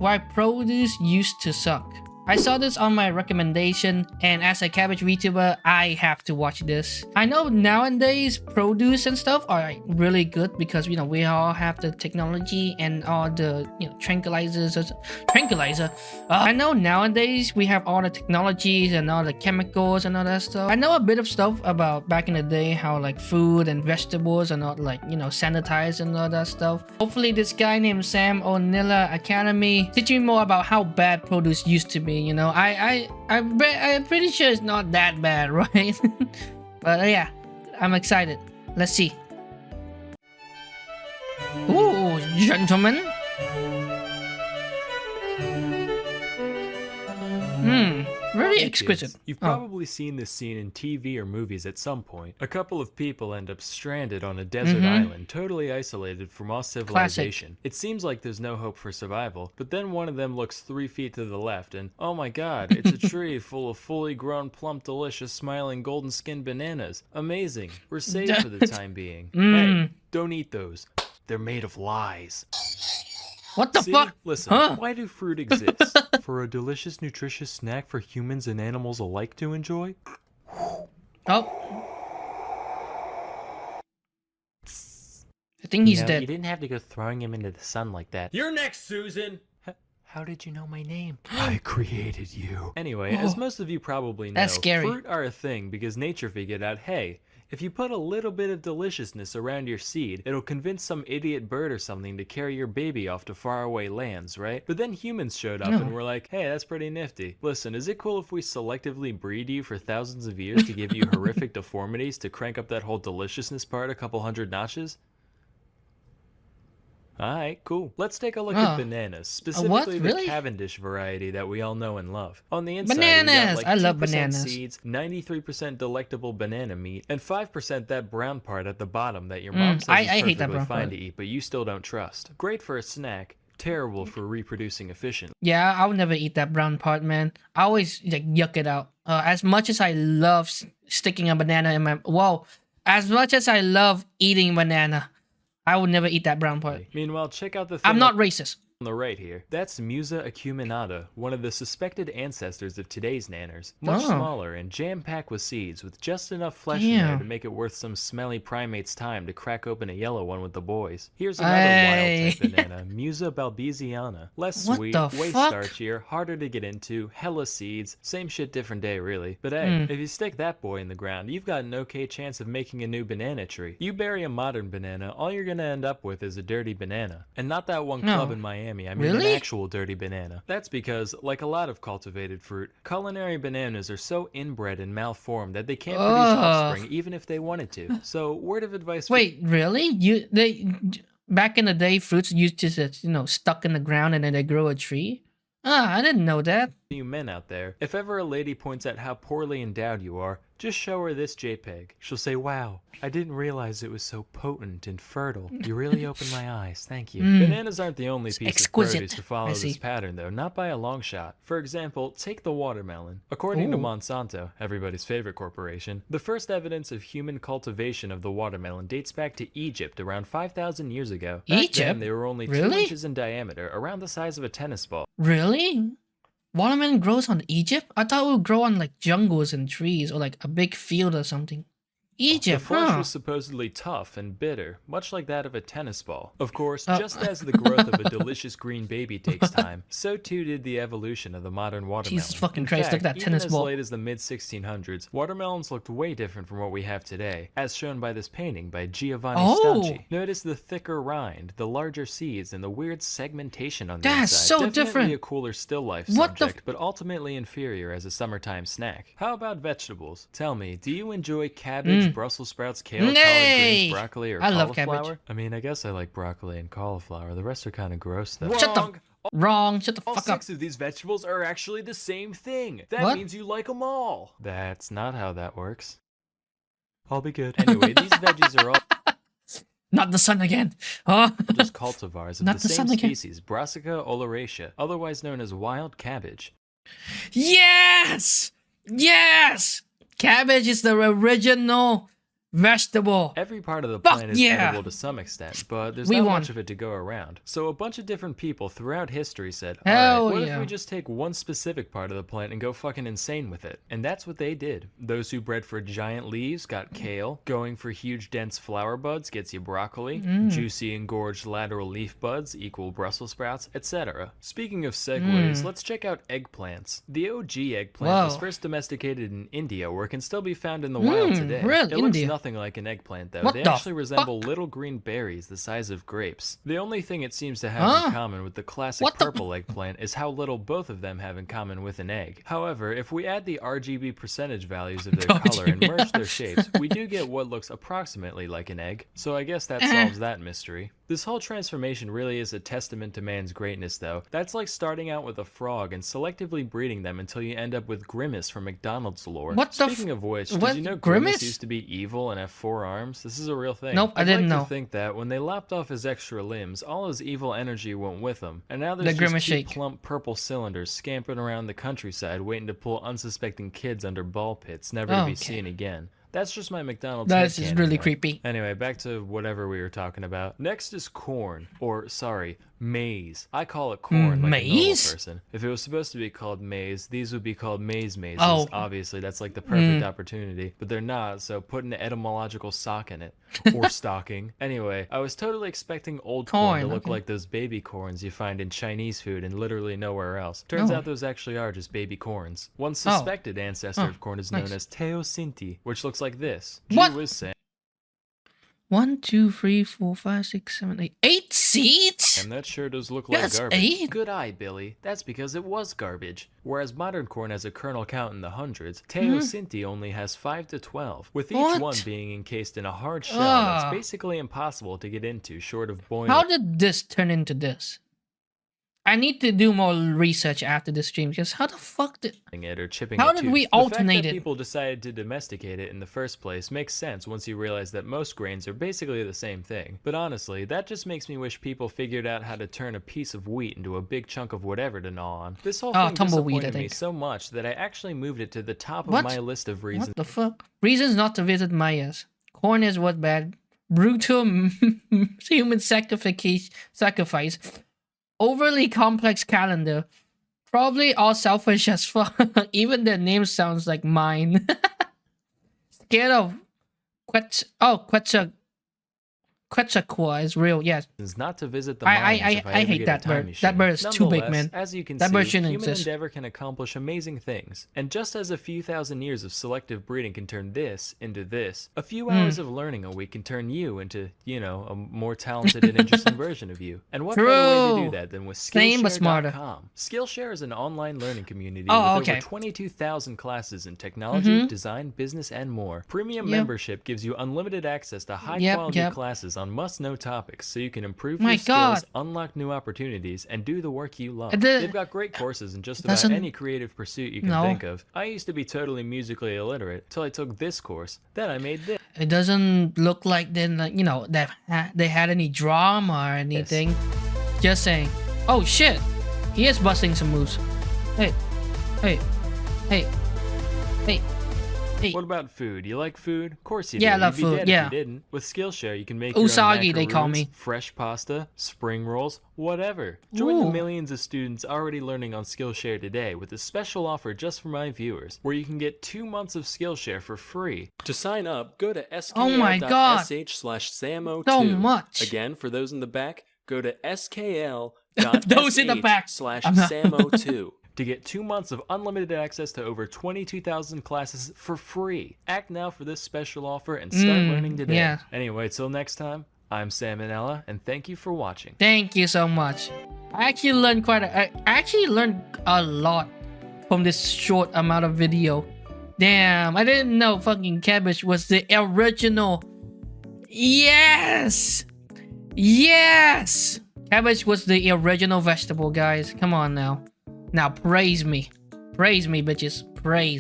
why produce used to suck. I saw this on my recommendation, and as a cabbage VTuber, I have to watch this. I know nowadays produce and stuff are like really good because we all have the technology and all the tranquilizer. I know nowadays we have all the technologies and all the chemicals and all that stuff. I know a bit of stuff about back in the day, how like food and vegetables are not like sanitized and all that stuff. Hopefully this guy named Sam O'Nilla Academy teach me more about how bad produce used to be. I'm pretty sure it's not that bad, right? But yeah, I'm excited. Let's see. Ooh, gentlemen. Very exquisite. You've probably seen this scene in TV or movies at some point. A couple of people end up stranded on a desert island, totally isolated from all civilization. Classic. It seems like there's no hope for survival, but then one of them looks 3 feet to the left and, oh my god, it's a tree full of fully grown, plump, delicious, smiling, golden-skinned bananas. Amazing. We're safe for the time being. Hey, don't eat those. They're made of lies. What the See? fuck? Listen, why do fruit exist? For a delicious, nutritious snack for humans and animals alike to enjoy? Oh. I think he's dead. You didn't have to go throwing him into the sun like that. You're next, Susan! How did you know my name? I created you. Anyway, as most of you probably know, That's scary. Fruit are a thing because nature figured out, hey, if you put a little bit of deliciousness around your seed, it'll convince some idiot bird or something to carry your baby off to faraway lands, right? But then humans showed up and were like, hey, that's pretty nifty. Listen, is it cool if we selectively breed you for thousands of years to give you horrific deformities to crank up that whole deliciousness part a couple hundred notches? Alright, cool. Let's take a look at bananas, specifically the Cavendish variety that we all know and love. On the inside, Bananas! we got like I love 2% bananas. seeds, 93% delectable banana meat, and 5% that brown part at the bottom that your mom says I is hate that perfectly brown fine part. to eat, but you still don't trust. Great for a snack, terrible for reproducing efficiently. Yeah, I would never eat that brown part, man. I always like yuck it out. As much as I love sticking a banana in my as much as I love eating banana, I would never eat that brown part. Meanwhile, check out the thing I'm not racist. on the right here. That's Musa acuminata, one of the suspected ancestors of today's nanners. Much smaller and jam-packed with seeds, with just enough flesh in there to make it worth some smelly primate's time to crack open a yellow one with the boys. Here's another wild-type banana, Musa balbesiana. Less sweet, way starchier, harder to get into, hella seeds. Same shit, different day, really. But hey, if you stick that boy in the ground, you've got an okay chance of making a new banana tree. You bury a modern banana, all you're gonna end up with is a dirty banana. And not that one club in Miami. I mean an actual dirty banana. That's because, like a lot of cultivated fruit, culinary bananas are so inbred and malformed that they can't produce offspring even if they wanted to. So, word of advice for— Wait, really? Back in the day, fruits used to just, stuck in the ground and then they grow a tree? I didn't know that. you men out there, if ever a lady points out how poorly endowed you are, just show her this JPEG. She'll say, wow, I didn't realize it was so potent and fertile. You really opened my eyes, thank you. Bananas aren't the only piece of produce to follow this pattern though, not by a long shot. For example, take the watermelon. According to Monsanto, everybody's favorite corporation, the first evidence of human cultivation of the watermelon dates back to Egypt around 5,000 years ago. Back then, they were only 2 inches in diameter, around the size of a tennis ball. Really? Watermelon grows on Egypt? I thought it would grow on like jungles and trees or like a big field or something. Egypt, the flesh was supposedly tough and bitter, much like that of a tennis ball. Of course, just as the growth of a delicious green baby takes time, so too did the evolution of the modern watermelon. Jesus fucking Christ, look at that tennis even ball. as late as the mid-1600s, watermelons looked way different from what we have today, as shown by this painting by Giovanni Stanchi. Notice the thicker rind, the larger seeds, and the weird segmentation on the inside. That's so Definitely different. A cooler still life subject, but ultimately inferior as a summertime snack. How about vegetables? Tell me, do you enjoy cabbage, Brussels sprouts, kale, collard greens, broccoli, or cauliflower? Love cabbage. I mean, I guess I like broccoli and cauliflower. The rest are kind of gross, though. Shut the Shut the fuck up. All 6 of these vegetables are actually the same thing. That means you like them all. That's not how that works. I'll be good. Anyway, these veggies are all not the sun again. Oh. just cultivars of the same species, Brassica oleracea, otherwise known as wild cabbage. Yes! Yes! Cabbage is the original vegetable. Every part of the Fuck plant is yeah. edible to some extent, but there's We not won. much of it to go around. So a bunch of different people throughout history said, Hell alright, what yeah. if we just take one specific part of the plant and go fucking insane with it? And that's what they did. Those who bred for giant leaves got kale, going for huge dense flower buds gets you broccoli, juicy engorged lateral leaf buds equal Brussels sprouts, etc. Speaking of segues, let's check out eggplants. The OG eggplant was first domesticated in India, where it can still be found in the wild today. Really? It looks nothing like an eggplant though. What They the actually resemble fuck? little green berries the size of grapes. The only thing it seems to have in common with the classic purple eggplant is how little both of them have in common with an egg. However, if we add the RGB percentage values of their color and merge their shapes, we do get what looks approximately like an egg. So I guess that solves that mystery. This whole transformation really is a testament to man's greatness though. That's like starting out with a frog and selectively breeding them until you end up with Grimace from McDonald's lore. What the Speaking of which, did what? you know Grimace? Grimace used to be evil and have 4 arms? This is a real thing. Nope, I didn't like know. to think that when they lopped off his extra limbs, all his evil energy went with him, and now there's Grimace just 2 shake. plump purple cylinders scampering around the countryside waiting to pull unsuspecting kids under ball pits, never to be seen again. That's just my McDonald's That's just headcanon really there. creepy. Anyway, back to whatever we were talking about. Next is corn, or sorry, maize. I call it corn like a normal Maize? person. If it was supposed to be called maize, these would be called mazes. Oh. Obviously, that's like the perfect opportunity, but they're not, so put an etymological sock in it. Or stocking. Anyway, I was totally expecting old corn to look like those baby corns you find in Chinese food and literally nowhere else. Turns out those actually are just baby corns. One suspected ancestor of corn is known as Teosinte, which looks like this. What? Gee whiz, Sam. 1, 2, 3, 4, 5, 6, 7, 8. 8 seeds? And that sure does look like That's garbage. 8? Good eye, Billy. That's because it was garbage. Whereas modern corn has a kernel count in the hundreds, Teosinte only has 5 to 12, with each one being encased in a hard shell that's basically impossible to get into short of boiling. How did this turn into this? I need to do more research after this stream, because how the fuck did... it or chipping How it did too. we The fact alternate that it? people decided to domesticate it in the first place makes sense once you realize that most grains are basically the same thing. But honestly, that just makes me wish people figured out how to turn a piece of wheat into a big chunk of whatever to gnaw on. This whole thing tumbleweed, disappointed I me think. so much that I actually moved it to the top of What? my list of reasons. What the fuck? Reasons not to visit Mayas. Corn is what bad. Brutal human sacrifice. Overly complex calendar. Probably all selfish as fuck. Even their name sounds like mine. Scared of Quetzalcoatl is real, yes. Not to visit the I mines if hate ever get a that time bird. machine. That bird is too big, Nonetheless, man. As you can That bird see, shouldn't human exist. endeavor can accomplish amazing things. And just as a few thousand years of selective breeding can turn this into this, a few hours of learning a week can turn you into, you know, a more talented and interesting version of you. And what better way to do that than with Same but smarter. Skillshare.com? Skillshare is an online learning community Oh, with okay. over 22,000 classes in technology, design, business, and more. Premium membership gives you unlimited access to high-quality classes on must-know topics, so you can improve your skills, unlock new opportunities, and do the work you love. They've got great courses in just about any creative pursuit you can think of. I used to be totally musically illiterate till I took this course. Then I made this. It doesn't look like then, like, you know, that they had any drama or anything. Just saying. Oh shit, he is busting some moves. Hey, hey, hey, hey. Hey. What about food? You like food? Of course you do. Yeah, I love You'd be food, dead yeah. if you didn't. With Skillshare, you can make your own Usagi, they call macaroons, me. fresh pasta, spring rolls, whatever. Join the Ooh. millions of students already learning on Skillshare today with a special offer just for my viewers, where you can get 2 months of Skillshare for free. To sign up, go to Oh my God. skl.sh/samo2. So much. Again, for those in the back, go to Those in the back. skl.sh/samo2. To get 2 months of unlimited access to over 22,000 classes for free. Act now for this special offer and start learning today. yeah. Anyway, till next time, I'm Sam and Ella, and thank you for watching. Thank you so much. I actually learned I actually learned a lot from this short amount of video. Damn, I didn't know fucking cabbage was the original. Yes! Yes! Cabbage was the original vegetable, guys. Come on now. Now praise me. Praise me, bitches. Praise.